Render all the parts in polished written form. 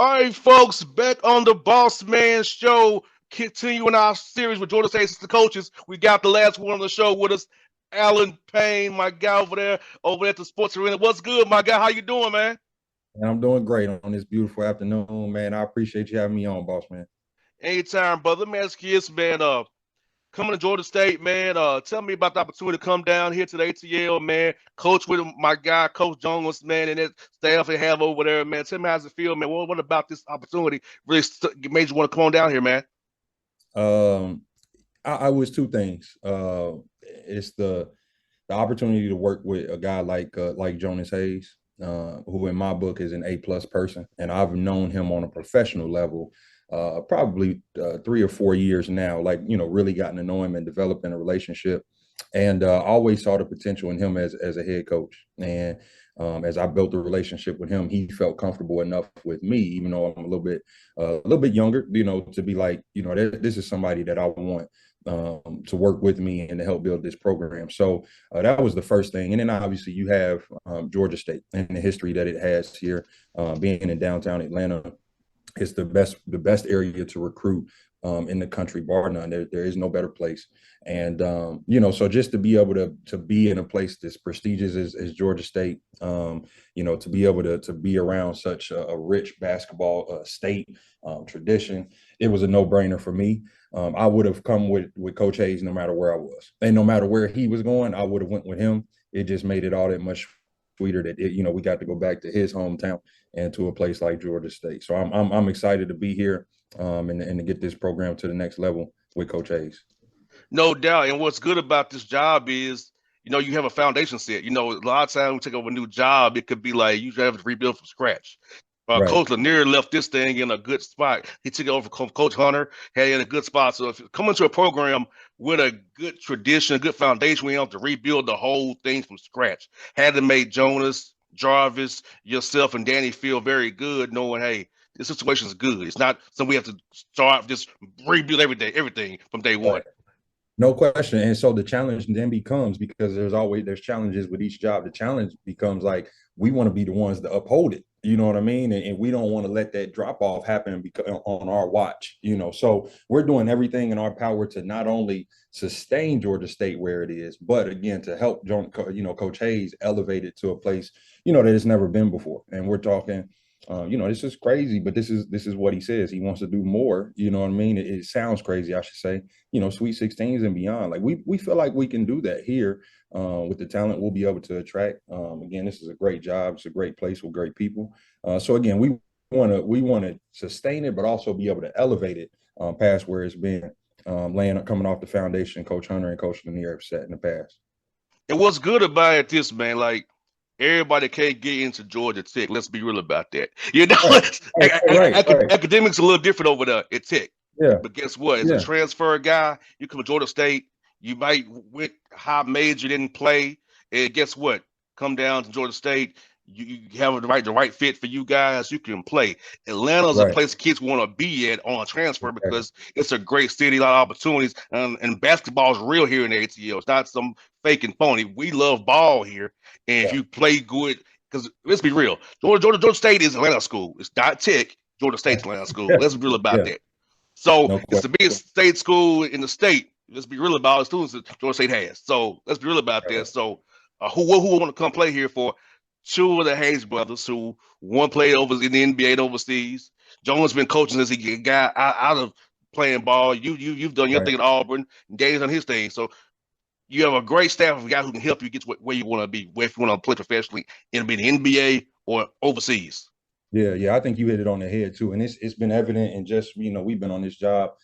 All right, folks, back on the Bossman show, continuing our series with Georgia State assistant coaches. We got the last one on the show with us, Alan Payne, my guy over there at the sports arena. What's good, my guy? How you doing, man? And I'm doing great on this beautiful afternoon, man. I appreciate you having me on, boss man. Anytime, brother. Let me ask you this, man. Coming to Georgia State, man. Tell me about the opportunity to come down here to the ATL, man. Coach with my guy, Coach Jones, man, and that staff they have over there, man. Tell me how's it feel, man. What about this opportunity really made you want to come on down here, man? Um, I was two things. It's the opportunity to work with a guy like Jonas Hayes, who in my book is an A-plus person, and I've known him on a professional level probably 3 or 4 years now. Like really gotten to know him and developing a relationship, and always saw the potential in him as a head coach. And as I built a relationship with him, he felt comfortable enough with me, even though I'm a little bit younger, to be like, this is somebody that I want to work with me and to help build this program. So that was the first thing. And then obviously you have Georgia State and the history that it has here, being in downtown Atlanta. It's the best area to recruit in the country, bar none. There is no better place. And so just to be able to be in a place that's prestigious as Georgia State, to be able to be around such a rich basketball state tradition, it was a no-brainer for me. I would have come with Coach Hayes no matter where I was, and no matter where he was going, I would have went with him. It just made it all that much sweeter that we got to go back to his hometown and to a place like Georgia State. So I'm excited to be here and to get this program to the next level with Coach Hayes. No doubt. And what's good about this job is, you have a foundation set. A lot of times we take over a new job, it could be like you have to rebuild from scratch. Right. Coach Lanier left this thing in a good spot. He took it over from Coach Hunter, had it in a good spot. So if you come into a program with a good tradition, a good foundation, we have to rebuild the whole thing from scratch. Had to make Jonas, Jarvis, yourself, and Danny feel very good, knowing, hey, this situation is good. It's not something we have to start just rebuild everything from day one. Right. No question. And so the challenge then becomes, because there's challenges with each job. The challenge becomes like, we want to be the ones to uphold it. You know what I mean? And we don't want to let that drop off happen on our watch, So we're doing everything in our power to not only sustain Georgia State where it is, but again, to help Coach Hayes elevate it to a place, that it's never been before. And we're talking, this is crazy, but this is what he says. He wants to do more. You know what I mean? It sounds crazy, I should say. Sweet 16s and beyond. Like we feel like we can do that here with the talent we'll be able to attract. Again, this is a great job. It's a great place with great people. So again, we want to sustain it, but also be able to elevate it past where it's been, coming off the foundation Coach Hunter and Coach Lanier have set in the past. And what's good about it, this man, like everybody can't get into Georgia Tech. Let's be real about that. Right, right. Academics a little different over there at Tech. Yeah, But guess what? As a yeah, transfer guy, you come to Georgia State, you might went high major, didn't play. And guess what? Come down to Georgia State, you have the right fit for you guys, you can play. Atlanta's a right. place kids want to be at on a transfer Exactly. because it's a great city, a lot of opportunities, and basketball is real here in the ATL. It's not some fake and phony. We love ball here, and if Yeah, you play good, because let's be real, Georgia State is Atlanta school. It's not Tech. Georgia State's Atlanta school. yeah, Let's be real about yeah. that. So No it's the question. biggest state school in the state. Let's be real about the students that Georgia State has. So let's be real about Right. that. So who want to come play here for two of the Hayes brothers who one played over in the NBA and overseas. Jones been coaching as he got out of playing ball. You've done your Right. thing at Auburn. Gaines done his thing. So you have a great staff of guys who can help you get where you want to be, where if you want to play professionally, it'll be the NBA or overseas. Yeah, yeah, I think you hit it on the head too, and it's been evident. And just we've been on this job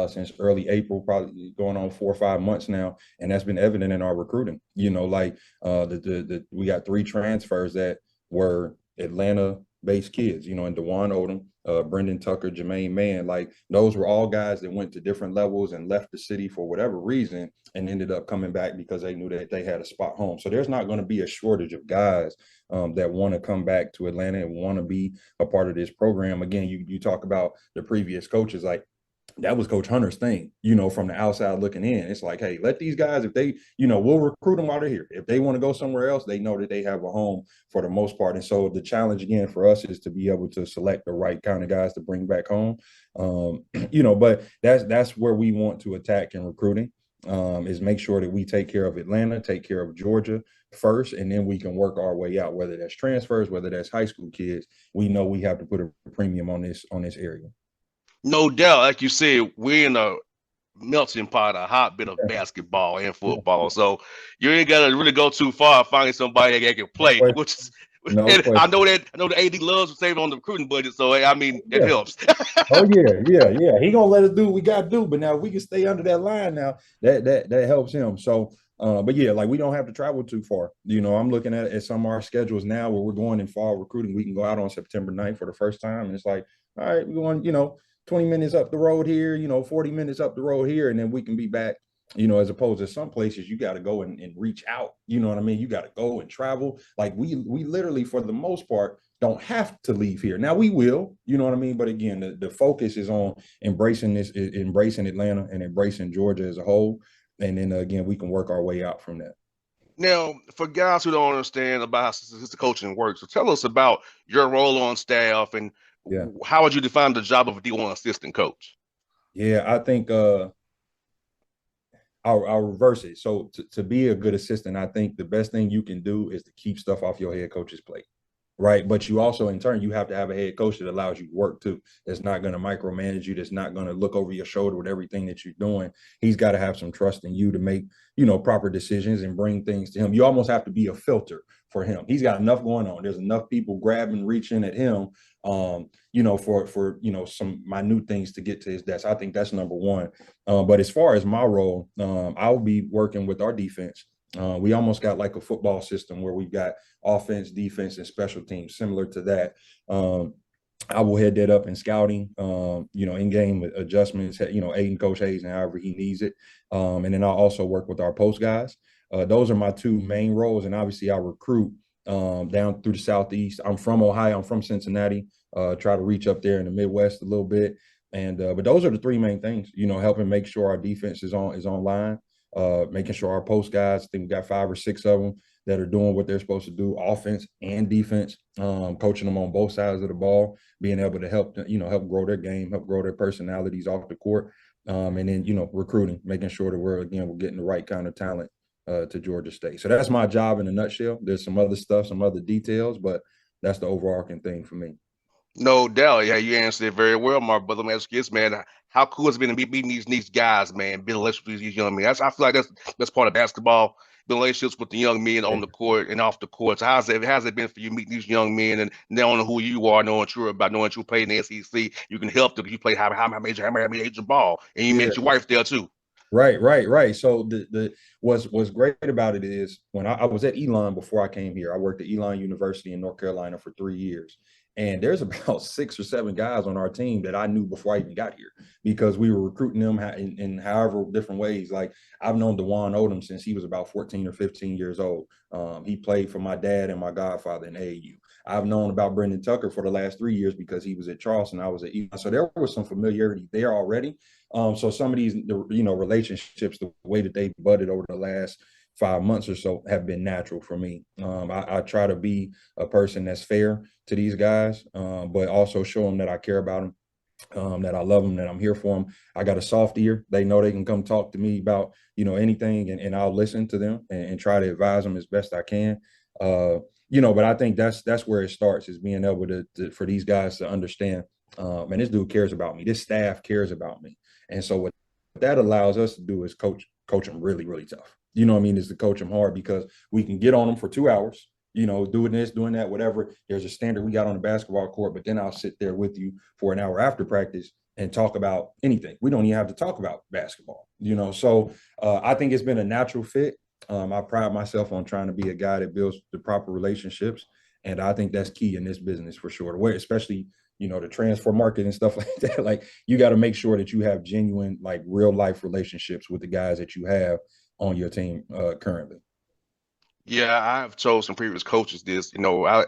since early April, probably going on 4 or 5 months now, and that's been evident in our recruiting. Like we got 3 transfers that were Atlanta-based kids. And Dewan Odom, Brendan Tucker, Jermaine Mann, like those were all guys that went to different levels and left the city for whatever reason and ended up coming back because they knew that they had a spot home. So there's not going to be a shortage of guys that want to come back to Atlanta and want to be a part of this program. Again, you talk about the previous coaches, like that was Coach Hunter's thing, from the outside looking in. It's like, hey, let these guys, if they, we'll recruit them while they're here. If they want to go somewhere else, they know that they have a home for the most part. And so the challenge again for us is to be able to select the right kind of guys to bring back home. But that's where we want to attack in recruiting. Is make sure that we take care of Atlanta, take care of Georgia first, and then we can work our way out, whether that's transfers, whether that's high school kids. We know we have to put a premium on this area. No doubt, like you said, we're in a melting pot, a hotbed of Yeah, basketball and yeah, football. yeah. So you ain't gotta really go too far finding somebody that can No play, question. which is No and I question. know that the AD loves saving on the recruiting budget, so I mean that Yeah. helps. Oh yeah, yeah, yeah. He gonna let us do what we gotta do, but now if we can stay under that line now, that helps him. So but yeah, like we don't have to travel too far. I'm looking at some of our schedules now where we're going in fall recruiting. We can go out on September 9th for the first time. And it's like, all right, we're going, 20 minutes up the road here, 40 minutes up the road here, and then we can be back. As opposed to some places you got to go and reach out. You know what I mean? You got to go and travel. Like we literally, for the most part, don't have to leave here. Now we will, you know what I mean? But again, the focus is on embracing Atlanta and embracing Georgia as a whole. And then again, we can work our way out from that. Now, for guys who don't understand about how assistant coaching works, so tell us about your role on staff and Yeah. how would you define the job of a D1 assistant coach? Yeah, I think I'll reverse it. So to be a good assistant, I think the best thing you can do is to keep stuff off your head coach's plate. Right. But you also, in turn, you have to have a head coach that allows you to work too. That's not going to micromanage you. That's not going to look over your shoulder with everything that you're doing. He's got to have some trust in you to make, proper decisions and bring things to him. You almost have to be a filter for him. He's got enough going on. There's enough people grabbing, reaching at him, for some minute things to get to his desk. I think that's number one. But as far as my role, I'll be working with our defense. We almost got like a football system where we've got offense, defense, and special teams, similar to that. Um, I will head that up in scouting, in-game adjustments, aiding Coach Hayes and however he needs it. And then I'll also work with our post guys. Those are my two main roles. And obviously I recruit down through the Southeast. I'm from Ohio. I'm from Cincinnati. Try to reach up there in the Midwest a little bit. And but those are the three main things, helping make sure our defense is on line, making sure our post guys, I think we got 5 or 6 of them that are doing what they're supposed to do, offense and defense, coaching them on both sides of the ball, being able to help grow their game, help grow their personalities off the court, and then recruiting, making sure that we're getting the right kind of talent to Georgia State. So that's my job in a nutshell. There's some other stuff, some other details, but that's the overarching thing for me. No doubt. Yeah, you answered it very well, Mark. But let me ask you this, man. How cool has it been to be meeting these guys, man? Building relationships with these young men. I feel like that's part of basketball. Building relationships with the young men on the court and off the court. So how's it been for you meeting these young men and knowing who you are, knowing you're about, knowing you play in the SEC, you can help them. You play how many age of ball, and you Yeah. met your wife there too. Right, right, right. So the what's great about it is when I was at Elon before I came here, I worked at Elon University in North Carolina for 3 years. And there's about 6 or 7 guys on our team that I knew before I even got here because we were recruiting them in however different ways. Like I've known Dewan Odom since he was about 14 or 15 years old. He played for my dad and my godfather in AAU. I've known about Brendan Tucker for the last 3 years because he was at Charleston. I was at Elon. So there was some familiarity there already. So some of these, relationships, the way that they budded over the last 5 months or so have been natural for me. I try to be a person that's fair to these guys, but also show them that I care about them, that I love them, that I'm here for them. I got a soft ear. They know they can come talk to me about, anything, and I'll listen to them and try to advise them as best I can. But I think that's where it starts, is being able to for these guys to understand, and this dude cares about me. This staff cares about me. And so what that allows us to do is coach them really, really tough. You know what I mean? Is to coach them hard because we can get on them for 2 hours, doing this, doing that, whatever. There's a standard we got on the basketball court, but then I'll sit there with you for an hour after practice and talk about anything. We don't even have to talk about basketball, So I think it's been a natural fit. I pride myself on trying to be a guy that builds the proper relationships. And I think that's key in this business for sure, where especially the transfer market and stuff like that. Like you got to make sure that you have genuine, like real life relationships with the guys that you have on your team currently. Yeah, I've told some previous coaches this. I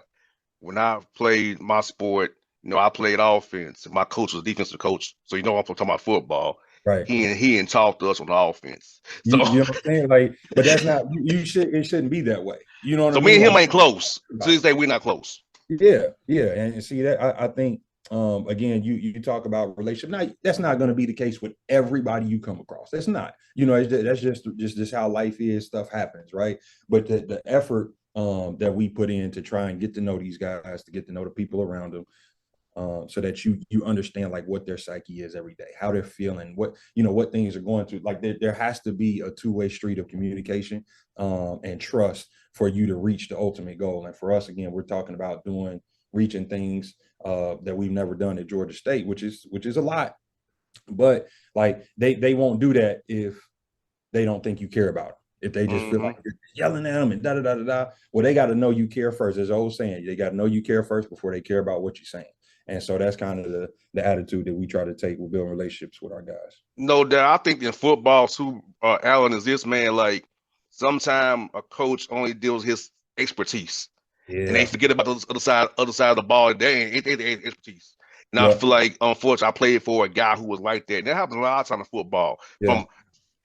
when I played my sport, I played offense. My coach was a defensive coach, so I'm talking about football. Right. He ain't talked to us on the offense. So You know what I'm saying? Like, but that's not you should it shouldn't be that way. You know what I so me mean? and him Like, ain't close. To this day, we're not close. yeah. And see that I think again, you talk about relationship. Now, that's not going to be the case with everybody you come across. That's not, that's just how life is. Stuff happens, right? But the effort that we put in to try and get to know these guys, to get to know the people around them, so that you understand like what their psyche is every day, how they're feeling, what things are going through. Like there has to be a two-way street of communication and trust for you to reach the ultimate goal. And for us, again, we're talking about reaching things that we've never done at Georgia State, which is a lot. But like they won't do that if they don't think you care about them. If they just feel Mm-hmm. like you're yelling at them and da da da da da. Well, they got to know you care first. There's an old saying, they got to know you care first before they care about what you're saying. And so that's kind of the attitude that we try to take with building relationships with our guys. No doubt. I think in football too, Allen, is this man like sometimes a coach only deals his expertise and they Yeah. forget about the other side of the ball. They ain't expertise. And I Yep. feel like, unfortunately, I played for a guy who was like that. And that happens a lot of times in football. Yeah. From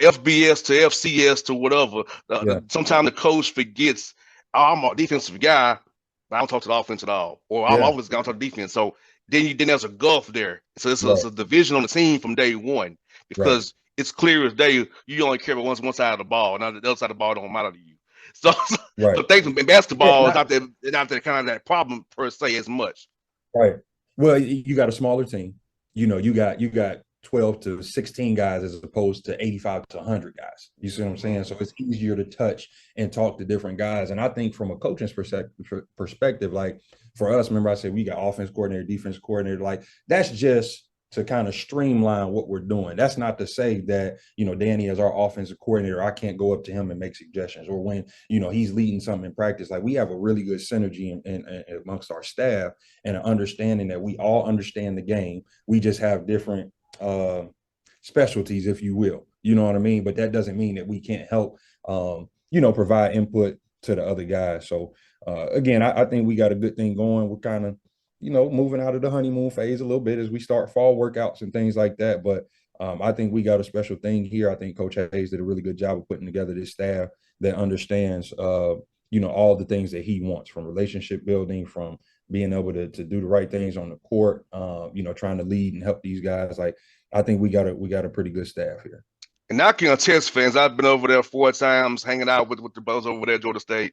FBS to FCS to whatever. Yeah. Sometimes the coach forgets, I'm a defensive guy, but I don't talk to the offense at all. Or I'm Yeah. always going to talk to defense. So then there's a gulf there. So it's Right. a division on the team from day one Right. because it's clear as day you only care about one side of the ball. Now the other side of the ball don't matter to you. So, Right. so things in Yeah. basketball is not that kind of that problem per se as much. Right. Well, you got a smaller team. You got 12 to 16 guys as opposed to 85 to 100 guys. You see what I'm saying? So it's easier to touch and talk to different guys. And I think from a coaching's perspective, like for us, remember I said we got offense coordinator, defense coordinator. Like that's just to kind of streamline what we're doing. That's not to say that, Danny as our offensive coordinator, I can't go up to him and make suggestions, or when, he's leading something in practice. Like we have a really good synergy in amongst our staff and an understanding that we all understand the game. We just have different specialties, if you will. You know what I mean? But that doesn't mean that we can't help, provide input to the other guys. So again, I think we got a good thing going. We're kind of, moving out of the honeymoon phase a little bit as we start fall workouts and things like that. But I think we got a special thing here. I think Coach Hayes did a really good job of putting together this staff that understands, all the things that he wants, from relationship building, from being able to do the right things on the court, trying to lead and help these guys. Like I think we got a pretty good staff here. And I can attest, fans. I've been over there 4 times, hanging out with the brothers over there at Georgia State.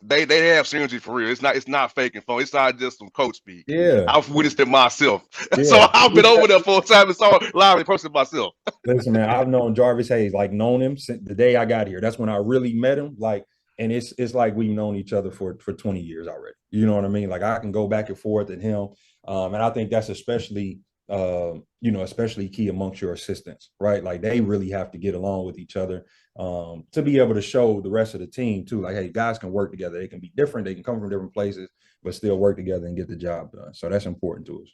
They have synergy for real. It's not fake and fun. It's not just some coach speak. Yeah, I've witnessed it myself. So yeah. I've been over there 4 times and saw it live in person myself. Listen, man, I've known Jarvis Hayes, like known him since the day I got here. That's when I really met him. Like, and it's like we've known each other for 20 years already. You know what I mean? Like I can go back and forth at him. And I think that's especially key amongst your assistants, right? Like they really have to get along with each other to be able to show the rest of the team too. Like, hey, guys can work together. They can be different. They can come from different places, but still work together and get the job done. So that's important to us.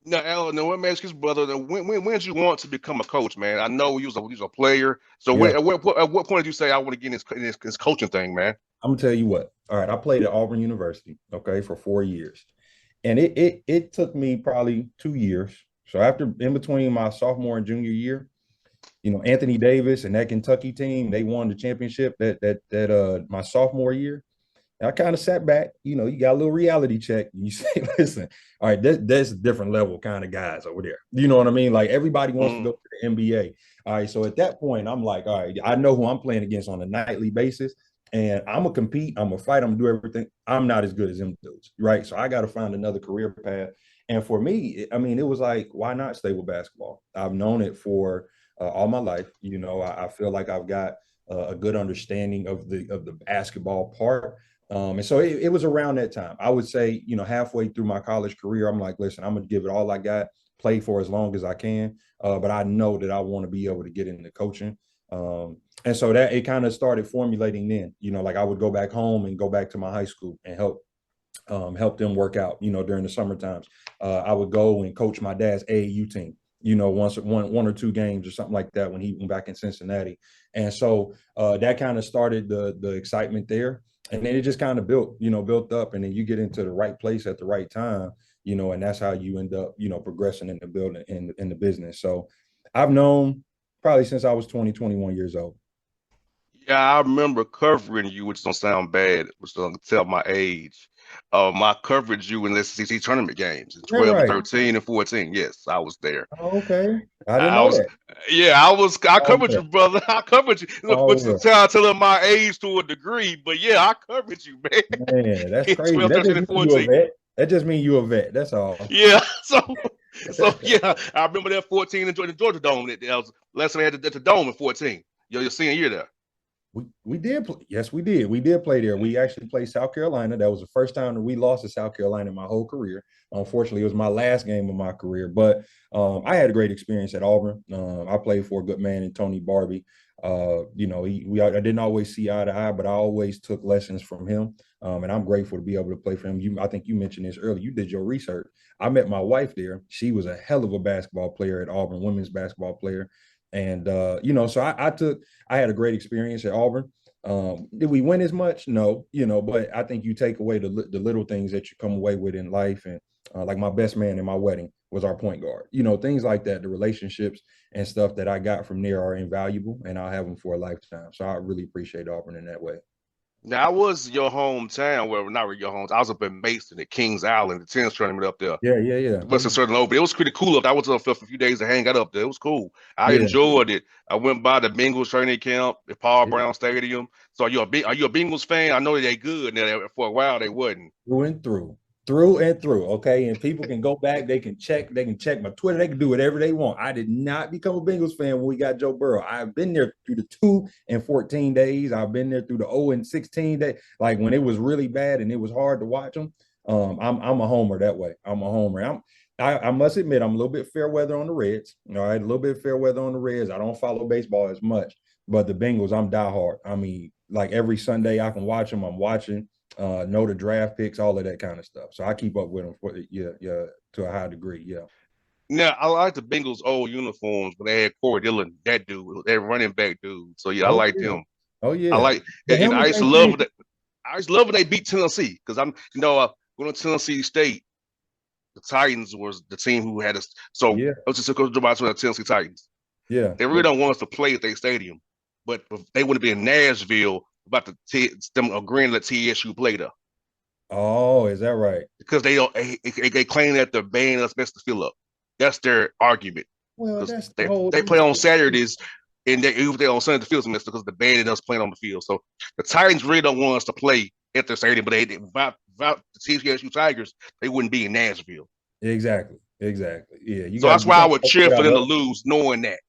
Now, Alan, let me ask you, brother. When did you want to become a coach, man? I know you was a player. So Yeah. at what point did you say I want to get in this coaching thing, man? I'm gonna tell you what. All right, I played at Auburn University, okay, for 4 years, and it took me probably 2 years. So after in between my sophomore and junior year, Anthony Davis and that Kentucky team, they won the championship that my sophomore year. And I kind of sat back, you got a little reality check. And you say, listen, all right, that's a different level kind of guys over there. You know what I mean? Like everybody wants to go to the NBA. All right. So at that point, I'm like, all right, I know who I'm playing against on a nightly basis. And I'm gonna compete, I'm gonna fight, I'm gonna do everything. I'm not as good as them dudes, right? So I got to find another career path. And for me, it was like, why not stay with basketball? I've known it for all my life. I feel like I've got a good understanding of the basketball part. And so it was around that time. I would say, halfway through my college career, I'm like, listen, I'm going to give it all I got, play for as long as I can. But I know that I want to be able to get into coaching. And so that it kind of started formulating then, like I would go back home and go back to my high school and help them work out, during the summer times. I would go and coach my dad's AAU team, once one or two games or something like that when he went back in Cincinnati. And so that kind of started the excitement there. And then it just kind of built up, and then you get into the right place at the right time, and that's how you end up, progressing in the building in the business. So I've known probably since I was 20, 21 years old. Yeah, I remember covering you, which don't sound bad, which don't tell my age. My coverage you in the SEC tournament games in Is that 12 and right? 13 and 14. Yes, I was there. Oh, okay. I didn't I know was, that. yeah, I Oh, covered yeah. you, brother. I covered you. Look, Oh, but yeah. I tell them my age to a degree, but yeah, I covered you, man. Man, that's In crazy. 12, That 13, just and means you a 14. vet. That just means you a vet. That's all. Yeah. So yeah, I remember that 14 in the Georgia Dome. That was last time I had at the Dome in 14. Your senior year there. We did play. Yes, we did. We did play there. We actually played South Carolina. That was the first time that we lost to South Carolina in my whole career. Unfortunately, it was my last game of my career, but I had a great experience at Auburn. I played for a good man in Tony Barbie. I didn't always see eye to eye, but I always took lessons from him. And I'm grateful to be able to play for him. I think you mentioned this earlier. You did your research. I met my wife there. She was a hell of a basketball player at Auburn, women's basketball player. And so I had a great experience at Auburn. Did we win as much? No, but I think you take away the little things that you come away with in life. And like my best man in my wedding was our point guard. Things like that. The relationships and stuff that I got from there are invaluable, and I'll have them for a lifetime. So I really appreciate Auburn in that way. Now I was your hometown, well, not really your home. I was up in Mason at Kings Island, the tennis tournament up there. Yeah, yeah, yeah. Western Certain Open. It was pretty cool up there. I was up for a few days to hang out up there. It was cool. I Yeah, enjoyed it. I went by the Bengals training camp at Paul yeah. Brown Stadium. So are you a Bengals fan? I know they good. Now for a while they wasn't. Through and through, through and through. Okay, and people can go back. They can check my Twitter. They can do whatever they want. I did not become a Bengals fan when we got Joe Burrow. I've been there through the 2 and 14 days. I've been there through the 0 and 16 days. Like when it was really bad and it was hard to watch them. I'm a homer that way. I'm a homer. I must admit I'm a little bit fair weather on the Reds. All right, a little bit fair weather on the Reds. I don't follow baseball as much, but the Bengals, I'm diehard. I mean, like every Sunday I can watch them. I'm watching know the draft picks, all of that kind of stuff. So I keep up with them yeah, to a high degree. Yeah. Now I like the Bengals old uniforms when they had Corey Dillon, that dude, that running back dude. So yeah, I Oh liked yeah. him. Oh I yeah. like The and I helmets used to ain't love changed. that. I used to love when they beat Tennessee because going to Tennessee State. The Titans was the team who had us. So Yeah. I was just going to the Tennessee Titans. Yeah. They really don't want us to play at their stadium, but if they want to be in Nashville about them agreeing to let TSU play there Oh, is that right? because they don't. They claim that they're banning us best to fill up. That's their argument Well, because that's the they whole. play on Saturdays and they on Sunday the field semester because the banning us playing on the field. So the Titans really don't want us to play at their stadium, but without the TSU Tigers, they wouldn't be in Nashville. Exactly. Exactly. Yeah. You So got that's you why I got would to cheer figure for out them to love. lose, knowing that.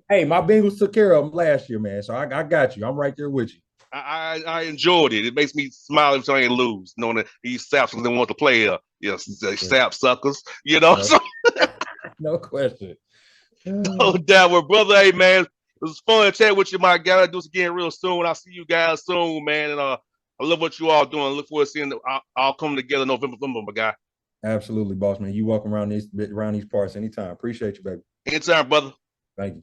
Hey, my Bengals took care of them last year, man. So I got you. I'm right there with you. I enjoyed it. It makes me smile every time they lose, knowing that these saps didn't want to play. Yes, they Yeah. sap suckers. You know. No, So no question. no doubt, well, brother. Hey, man, it was fun to chat with you, my guy. I'll do this again real soon. I'll see you guys soon, man. And I love what you all doing. I look forward to seeing all come together November, my guy. Absolutely, boss man. You welcome around these parts anytime. Appreciate you, baby. Anytime, brother. Thank you.